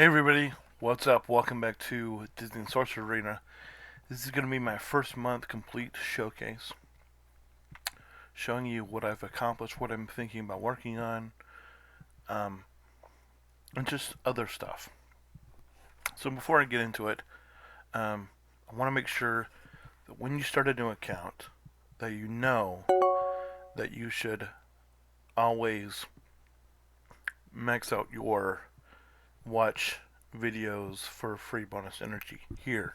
Hey everybody, what's up? Welcome back to Disney Sorcerer Arena. This is going to be my first month complete showcase, showing you what I've accomplished, what I'm thinking about working on, um, and just other stuff. So before I get into it, I want to make sure that when you start a new account, that you know that you should always max out your watch videos for free bonus energy here.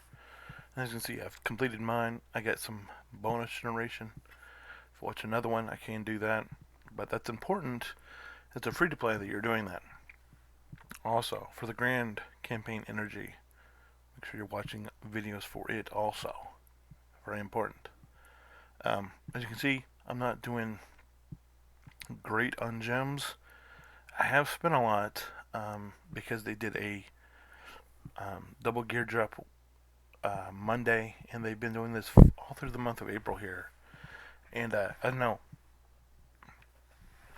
As you can see, I've completed mine. I got some bonus generation. If you watch another one, I can do that. But that's important. It's a free to play that you're doing that. Also, for the grand campaign energy, make sure you're watching videos for it also. Very important. As you can see, I'm not doing great on gems. I have spent a lot because they did a double gear drop Monday, and they've been doing this all through the month of April here. And I don't know,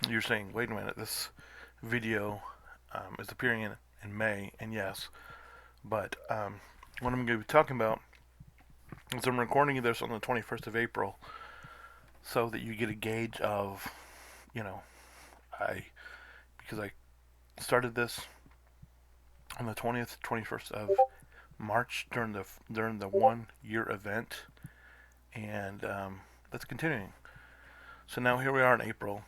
you're saying, wait a minute, this video is appearing in May, and yes, but what I'm going to be talking about is I'm recording this on the 21st of April so that you get a gauge of, you know, because I started this on the 20th, 21st of March during the 1 year event, and that's continuing. So now here we are in April,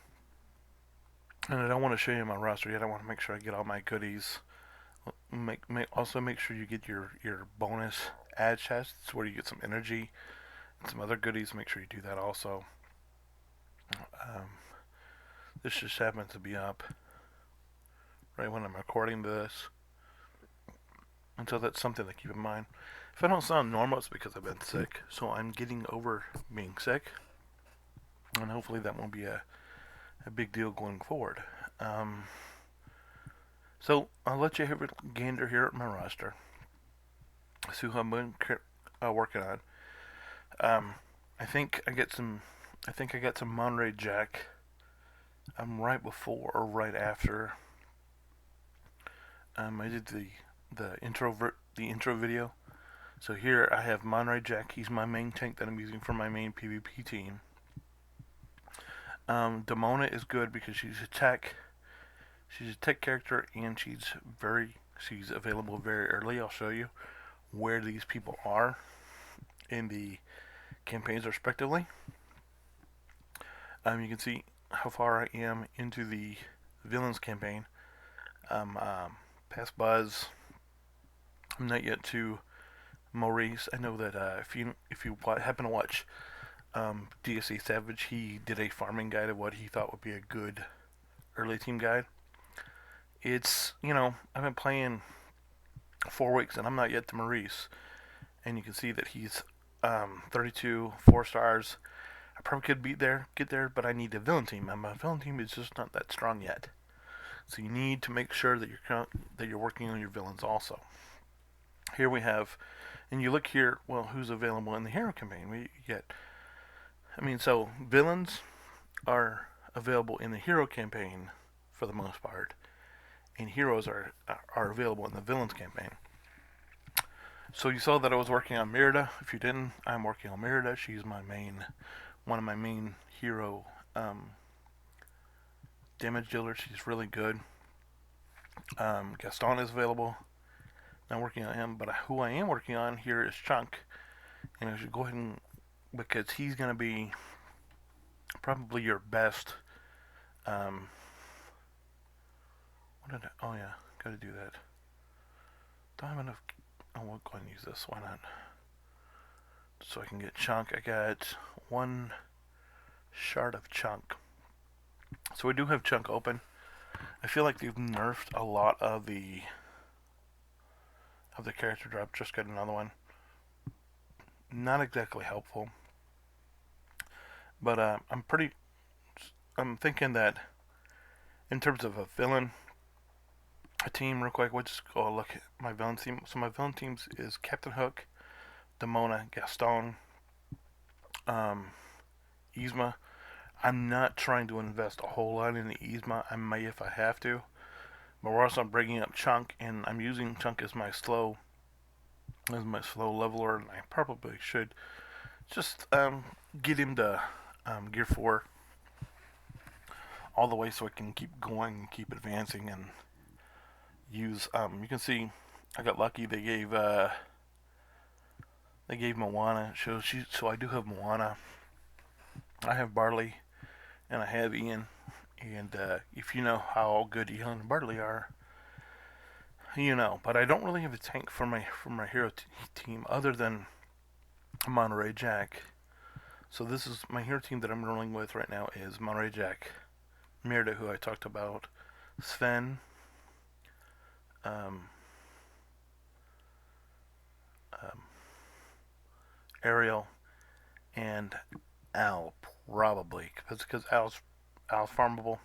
and I don't want to show you my roster yet. I want to make sure I get all my goodies. Also make sure you get your bonus ad chests where you get some energy and some other goodies. Make sure you do that also. Um, this just happens to be up right when I'm recording this, and so that's something to keep in mind. If I don't sound normal, it's because I've been sick. So I'm getting over being sick, and hopefully that won't be a big deal going forward. Um, so I'll let you have a gander here at my roster. See who I'm working on. Um, I think I get some. I think I got some Monterey Jack. Right before or right after. I did the intro video. So here I have Monterey Jack. He's my main tank that I'm using for my main PvP team. Demona is good because she's a tech. She's a tech character and she's available very early. I'll show you where these people are in the campaigns respectively. You can see how far I am into the villains campaign. Past Buzz. I'm not yet to Maurice. I know that if you happen to watch DSA Savage, he did a farming guide of what he thought would be a good early team guide. It's I've been playing 4 weeks and I'm not yet to Maurice, and you can see that he's 32 4 stars. I probably could get there, but I need a villain team, and my villain team is just not that strong yet. So you need to make sure that you're working on your villains also. Here we have, and you look here. Well, who's available in the hero campaign? We get, so villains are available in the hero campaign for the most part, and heroes are available in the villains campaign. So you saw that I was working on Merida. If you didn't, I'm working on Merida. She's one of my main hero damage dealers. She's really good. Gaston is available. I'm working on him, but who I am working on here is Chunk, and I should go ahead and because he's going to be probably your best. Oh yeah, got to do that. Don't have enough. Oh, we'll go ahead and use this. Why not? So I can get Chunk. I got one shard of Chunk. So we do have Chunk open. I feel like they've nerfed a lot of the character drop. Just got another one. Not exactly helpful, but I'm thinking that in terms of a villain, a team, real quick, we'll just go look at my villain team. So my villain teams is Captain Hook, Demona, Gaston, Yzma. I'm not trying to invest a whole lot in the Yzma. I may if I have to, But we're also bringing up Chunk, and I'm using Chunk as my slow leveler, and I probably should just get him to Gear 4 all the way so I can keep going and keep advancing and use. You can see I got lucky. They gave Moana. So I do have Moana. I have Barley, and I have Ian. And if you know how good Ian and Barley are, you know. But I don't really have a tank for my hero team other than Monterey Jack. So this is my hero team that I'm rolling with right now is Monterey Jack, Mirda, who I talked about, Sven, um, um, Ariel, and Al, probably because Al's farmable,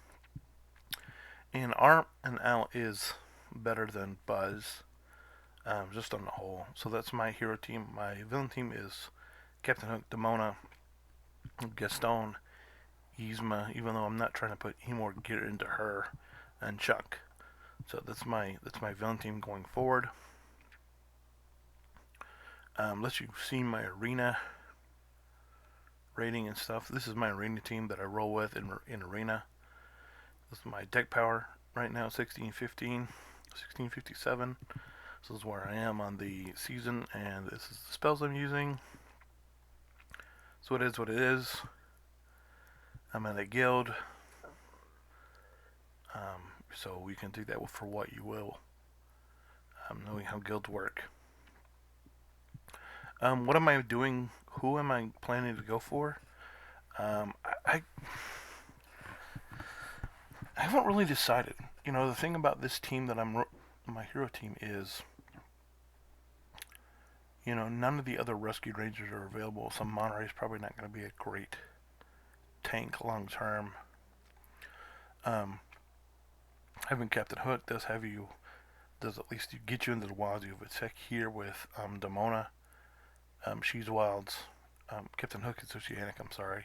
and Al is better than Buzz, just on the whole. So that's my hero team. My villain team is Captain Hook, Demona, Gaston, Yzma, even though I'm not trying to put any more gear into her, and Chuck. So that's my villain team going forward. Let you see my arena rating and stuff. This is my arena team that I roll with in arena. This is my deck power right now, 1615, 1657. This is where I am on the season, and this is the spells I'm using. So it is what it is. I'm in a guild, so we can do that for what you will, knowing how guilds work. What am I doing? Who am I planning to go for? I haven't really decided. You know, the thing about this team that my hero team is, you know, none of the other rescued rangers are available. So Monterey is probably not going to be a great tank long term. Having Captain Hook does at least get you into the wilds. You have a tech here with Demona. She's wilds. Captain Hook is oceanic. I'm sorry.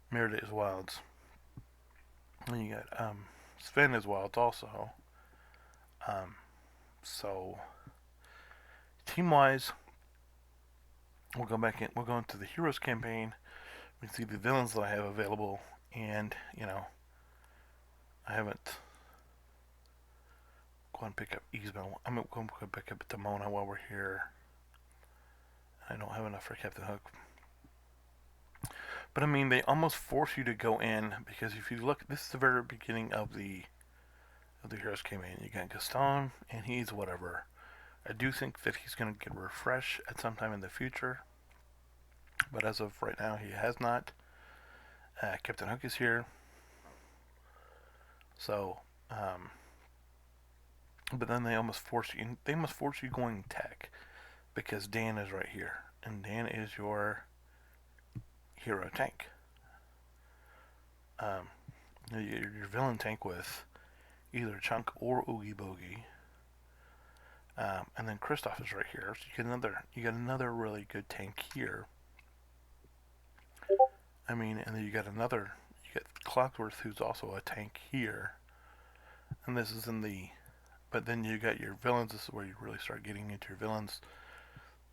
Merida is wilds. And you got Sven is wilds also. So team wise, we'll go back in. We'll go into the heroes campaign. We can see the villains that I have available, and you know, I haven't. Go and pick up Yzma. I'm going to pick up Demona while we're here. I don't have enough for Captain Hook. But I mean, they almost force you to go in because if you look, this is the very beginning of the heroes campaign. You got Gaston, and he's whatever. I do think that he's going to get refreshed at some time in the future, but as of right now, he has not. Captain Hook is here, so. But then they almost force you. They must force you going tech, because Dan is right here, and Dan is your hero tank. Your villain tank with either Chunk or Oogie Boogie. And then Kristoff is right here, so you get another really good tank here. I mean, and then you get Clockworth, who's also a tank here. And this is but then you got your villains. This is where you really start getting into your villains.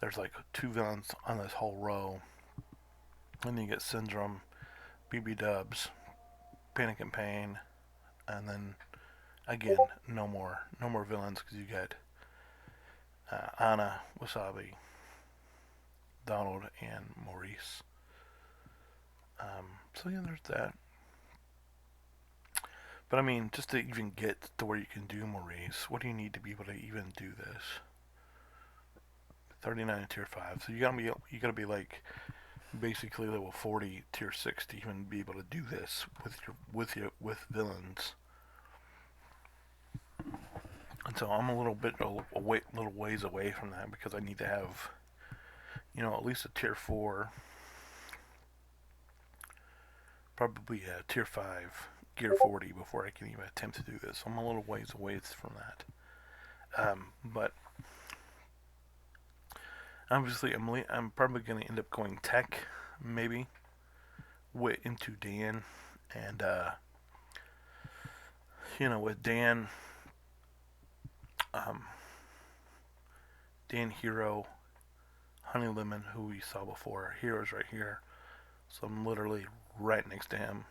There's like 2 villains on this whole row. And then you get Syndrome, BB Dubs, Panic and Pain, and then again, no more villains because you got Anna, Wasabi, Donald, and Maurice. So yeah, there's that. But I mean, just to even get to where you can do Maurice, what do you need to be able to even do this? 39 tier 5. So you gotta be like basically level 40 tier 6 to even be able to do this with villains. And so I'm a little ways away from that because I need to have, you know, at least a tier 4, probably a tier 5 gear 40 before I can even attempt to do this. So I'm a little ways away from that. But obviously I'm probably going to end up going tech, maybe, into Dan. And, you know, with Dan, um, Dan Hero, Honey Lemon, who we saw before. Hero's right here, so I'm literally right next to him.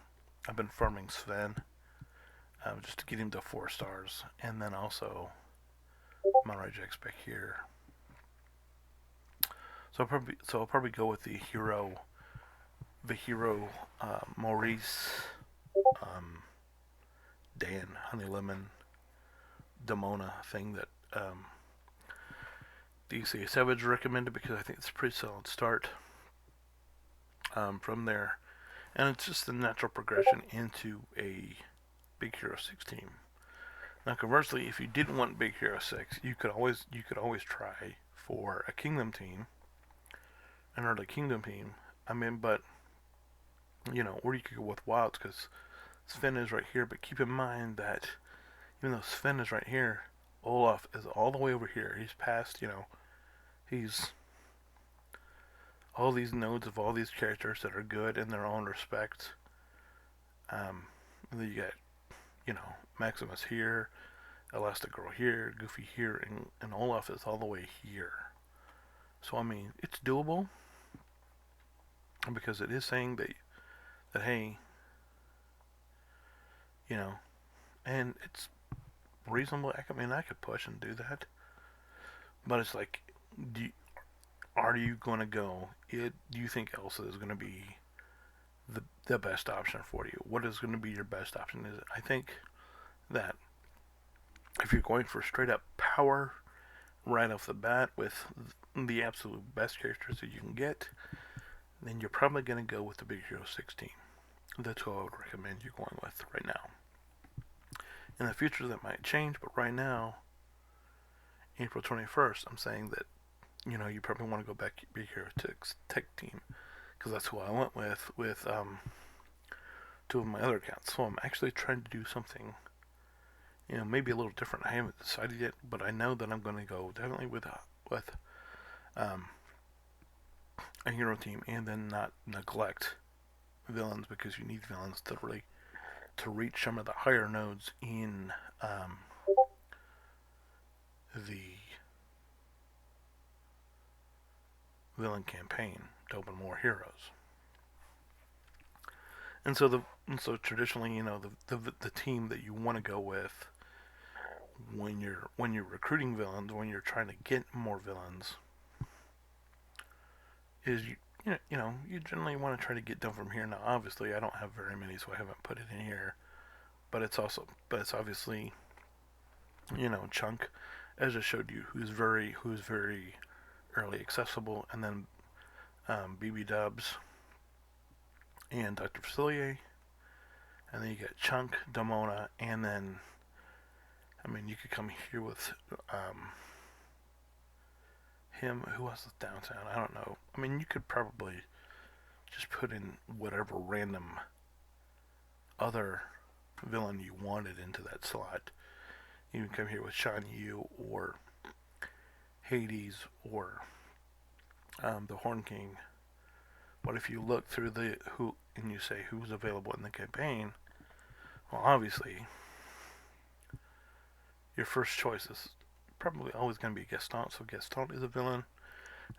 I've been farming Sven just to get him to 4 stars, and then also Monterey Jack's back here. So I'll probably go with the hero Maurice, um, Dan, Honey Lemon, Demona thing that DC Savage recommended because I think it's a pretty solid start from there, and it's just a natural progression into a Big Hero 6 team. Now, conversely, if you didn't want Big Hero 6, you could always try for a Kingdom team, an early Kingdom team. I mean, but or you could go with Wilds because Sven is right here. But keep in mind that even though Sven is right here, Olaf is all the way over here. He's past, he's all these nodes of all these characters that are good in their own respect. And then you got, Maximus here, Elastigirl here, Goofy here, and Olaf is all the way here. So I mean, it's doable because it is saying that hey, and it's reasonable. I mean, I could push and do that, but it's like, are you going to go? Do you think Elsa is going to be the best option for you? What is going to be your best option? I think that if you're going for straight up power right off the bat with the absolute best characters that you can get, then you're probably going to go with the Big Hero 16. That's what I would recommend you going with right now. In the future, that might change, but right now, April 21st, I'm saying that you probably want to go back to Big Hero Tech Team because that's who I went with 2 of my other accounts. So I'm actually trying to do something, maybe a little different. I haven't decided yet, but I know that I'm going to go definitely with a hero team, and then not neglect villains because you need villains to reach some of the higher nodes in the villain campaign to open more heroes. And so traditionally, the team that you want to go with when you're recruiting villains, when you're trying to get more villains, is you generally want to try to get them from here. Now, obviously, I don't have very many, so I haven't put it in here. But it's obviously, Chunk, as I showed you, who's very early accessible, and then BB Dubs and Dr. Facilier, and then you get Chunk, Demona, and then you could come here with him. Who else is downtown? I don't know. You could probably just put in whatever random other villain you wanted into that slot. You can come here with Shan Yu or Hades or the Horn King. But if you look through who and you say who's available in the campaign, well, obviously your first choice is probably always going to be Gaston. So Gaston is a villain,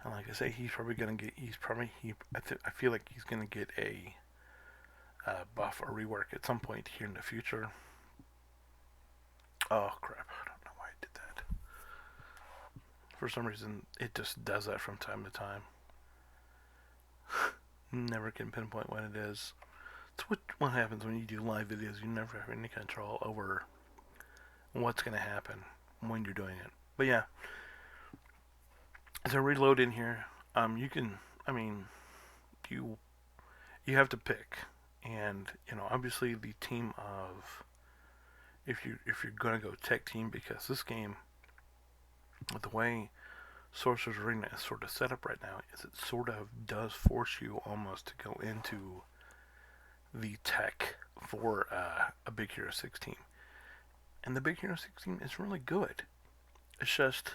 and like I say, he's probably going to get. I feel like he's going to get a buff or rework at some point here in the future. Oh crap! I don't know why I did that. For some reason, it just does that from time to time. Never can pinpoint when it is. It's what happens when you do live videos. You never have any control over what's going to happen when you're doing it. But yeah, as I reload in here, you can. You have to pick, and obviously the team of if you're gonna go tech team, because this game, with the way Sorcerer's Arena is sort of set up right now, is it sort of does force you almost to go into the tech for a Big Hero 6 team. And the Big Hero 6 team is really good. It's just,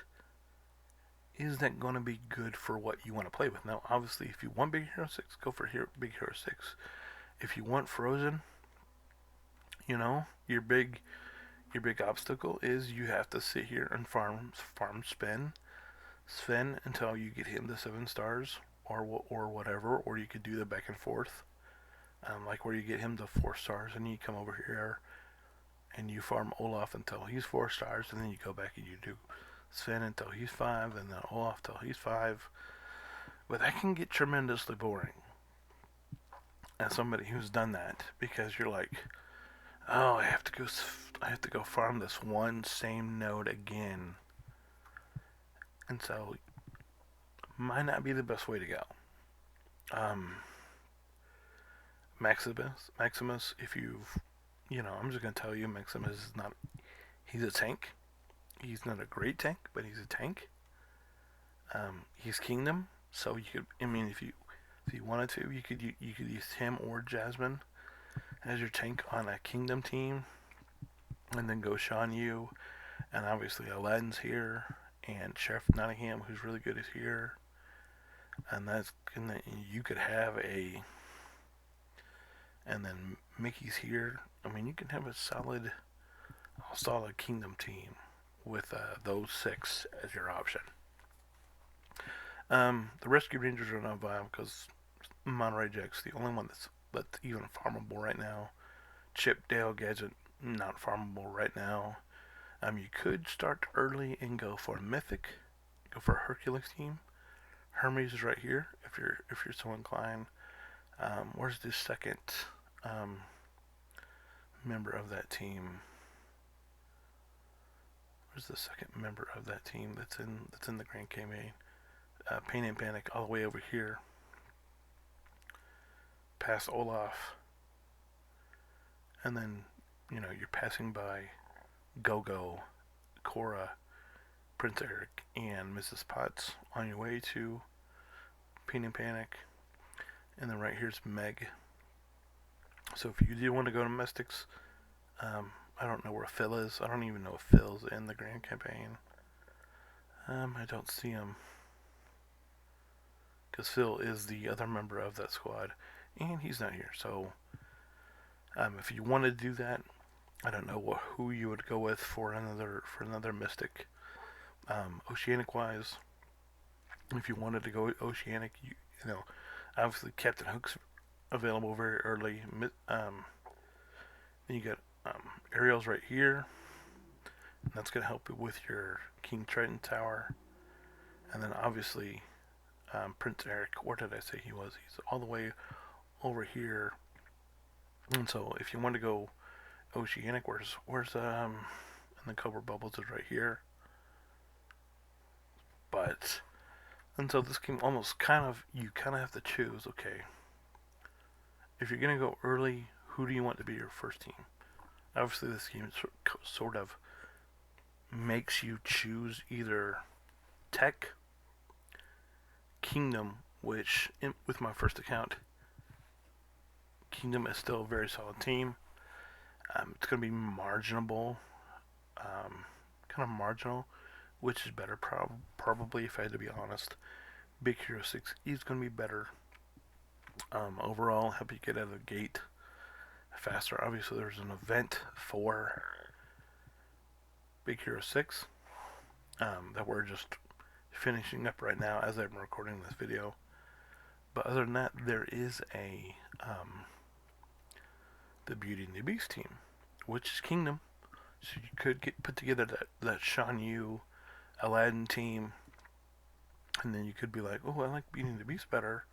is that going to be good for what you want to play with? Now, obviously, if you want Big Hero 6, go for Big Hero 6. If you want Frozen, your big Your big obstacle is you have to sit here and farm Sven until you get him to 7 stars or whatever, or you could do the back and forth, like where you get him to 4 stars and you come over here and you farm Olaf until he's 4 stars, and then you go back and you do Sven until he's 5, and then Olaf until he's 5. But that can get tremendously boring as somebody who's done that, because you're like, oh, I have to go farm this one same node again, and so might not be the best way to go. Um, Maximus, if you've, I'm just gonna tell you, Maximus is not. He's a tank. He's not a great tank, but he's a tank. He's Kingdom, so you could. I mean, if you wanted to, you could use him or Jasmine as your tank on a Kingdom team, and then go Shan Yu, and obviously Aladdin's here, and Sheriff Nottingham, who's really good, is here, and you could have and then Mickey's here. I mean, you can have a solid Kingdom team with those 6 as your option. The Rescue Rangers are not viable because Monterey Jack's the only one that's even farmable right now. Chip, Dale, Gadget, not farmable right now. You could start early and go for Mythic, go for a Hercules team. Hermes is right here if you're so inclined. Where's the second member of that team? Where's the second member of that team that's in the Grand Campaign? Pain and Panic all the way over here, past Olaf, and then you're passing by Go-Go, Cora, Prince Eric, and Mrs. Potts on your way to Pain and Panic, and then right here's Meg. So if you do want to go to Mystics, I don't know where Phil is. I don't even know if Phil's in the Grand Campaign. I don't see him, because Phil is the other member of that squad, and he's not here. So if you want to do that, I don't know who you would go with for another Mystic. Oceanic wise, if you wanted to go Oceanic, you know, obviously Captain Hook's available very early. Then you got Ariel's right here, and that's going to help you with your King Triton Tower. And then obviously Prince Eric, where did I say he was? He's all the way over here. And so if you want to go Oceanic, where's and the Cobra Bubbles is right here. But and so this game almost you kind of have to choose. Okay, if you're gonna go early, who do you want to be your first team? Obviously, this game sort of makes you choose either Tech, Kingdom, which with my first account, Kingdom is still a very solid team. It's going to be marginable, kind of marginal, which is better probably if I had to be honest. Big Hero 6 is going to be better overall, help you get out of the gate faster. Obviously, there's an event for Big Hero 6 that we're just finishing up right now as I'm recording this video. But other than that, there is the Beauty and the Beast team, which is Kingdom. So you could put together that Shan Yu, Aladdin team, and then you could be like, oh, I like Beauty and the Beast better.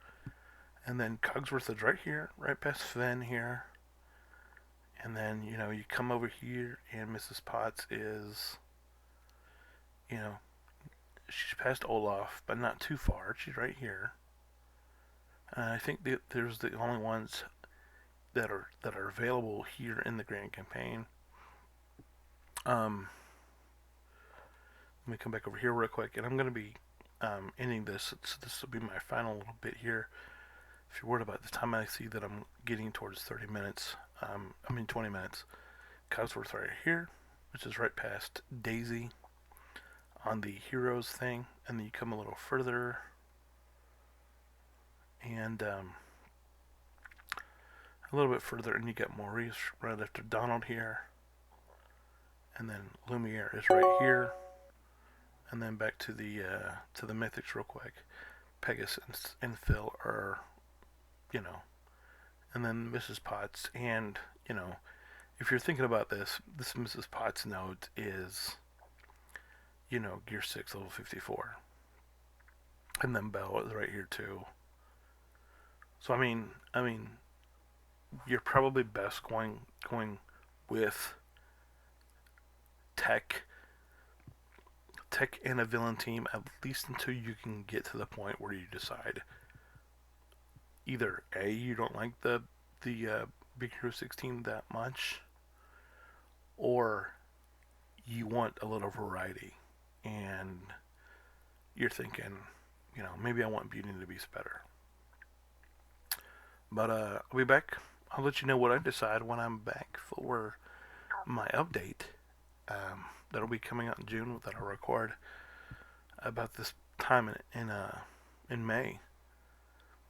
And then Cogsworth is right here, right past Sven here. And then, you come over here, and Mrs. Potts is, she's past Olaf, but not too far. She's right here. I think there's the only ones that are available here in the Grand Campaign. Let me come back over here real quick, and I'm going to be ending this. So this will be my final little bit here. If you're worried about the time, I see that I'm getting towards 30 minutes. 20 minutes. Cogsworth right here, which is right past Daisy on the heroes thing, and then you come a little further, and a little bit further, and you got Maurice right after Donald here, and then Lumiere is right here, and then back to the mythics real quick. Pegasus and Phil are, you know, and then Mrs. Potts, and you know, if you're thinking about this Mrs. Potts note is, Gear 6, level 54. And then Bell is right here too. So I mean, you're probably best going with tech and a villain team, at least until you can get to the point where you decide either A, you don't like the Big Hero 16 that much, or you want a little variety, and you're thinking, maybe I want Beauty and the Beast better. But I'll be back. I'll let you know what I decide when I'm back for my update. That'll be coming out in June. That I'll record about this time in May.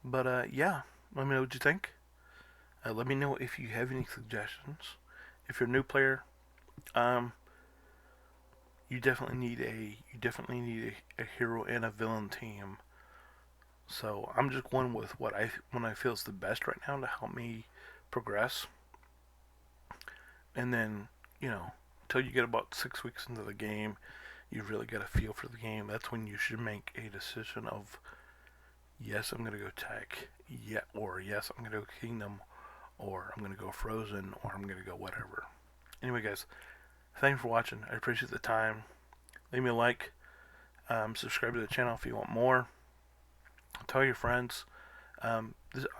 But yeah, let me know what you think. Let me know if you have any suggestions. If you're a new player, um, you definitely need a hero and a villain team. So I'm just going with what I feel is the best right now to help me progress. And then, until you get about 6 weeks into the game, you really get a feel for the game. That's when you should make a decision of yes, I'm gonna go tech, yeah, or yes, I'm gonna go kingdom, or I'm gonna go frozen, or I'm gonna go whatever. Anyway, guys, thanks for watching. I appreciate the time. Leave me a like. Subscribe to the channel if you want more. Tell your friends. As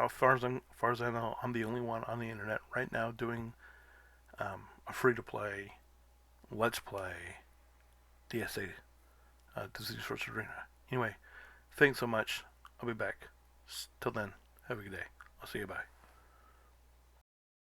far as I know, I'm the only one on the internet right now doing a free-to-play Let's Play DSA, Disease Force Arena. Anyway, thanks so much. I'll be back. Till then, have a good day. I'll see you. Bye.